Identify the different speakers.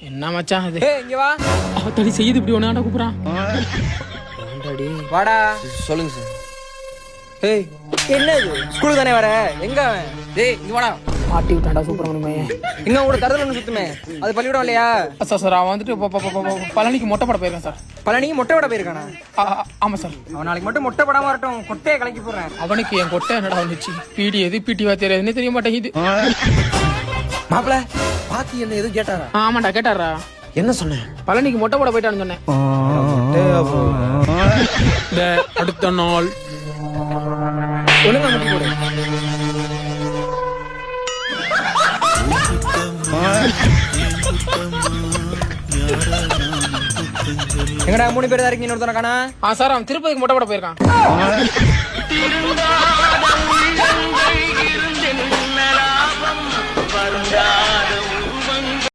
Speaker 1: என்ன மச்சான் அது?
Speaker 2: ஏய் இங்க வா.
Speaker 1: தடி செய்யுது இப்படி ஒண்ணாண்டா கூப்பிடுறான்.
Speaker 2: வாடா.
Speaker 3: சொல்லுங்க சார்.
Speaker 2: ஏய் என்ன இது? ஸ்கூலுக்கு தானே வர? எங்க அவன்? டேய் இங்க வாடா.
Speaker 1: மாட்டி விட்டான்டா சுப்பிரமணியமே.
Speaker 2: எங்க உங்களோட தரதுல ஒன்று சுத்துமே, அது பள்ளிக்கூடம் இல்லையா?
Speaker 1: சார் அவன் வந்துட்டு பழனிக்கு மொட்டை போட போயிருக்கான் சார்.
Speaker 2: பழனிக்கு மொட்டை விட போயிருக்கானா?
Speaker 1: ஆமா சார்.
Speaker 2: அவன் நாளைக்கு மட்டும் மொட்டை படாம வரட்டும், கொட்டையை கலக்கி போடுறேன்.
Speaker 1: அவனுக்கு என் கொட்டை என்னடா வந்துச்சு? பிடி எது பிடி வாத்தியார் எதுன்னு தெரிய மாட்டேங்குது.
Speaker 3: மாப்பிள பாத்தி என்ன எதுவும் கேட்டாரா?
Speaker 1: ஆமாண்டா கேட்டாரா?
Speaker 3: என்ன சொன்னேன்?
Speaker 1: பழனிக்கு மொட்டை போட போயிட்டான்னு சொன்னேன். அடுத்த நாள்
Speaker 2: ஒழுங்கா மொட்டை போடு. எங்கடா 3 பேர் தான் இருக்கீங்க? இன்னொருத்தன காணா?
Speaker 1: சார் அவன் திருப்பதிக்கு மொட்டை போட போயிருக்கான்.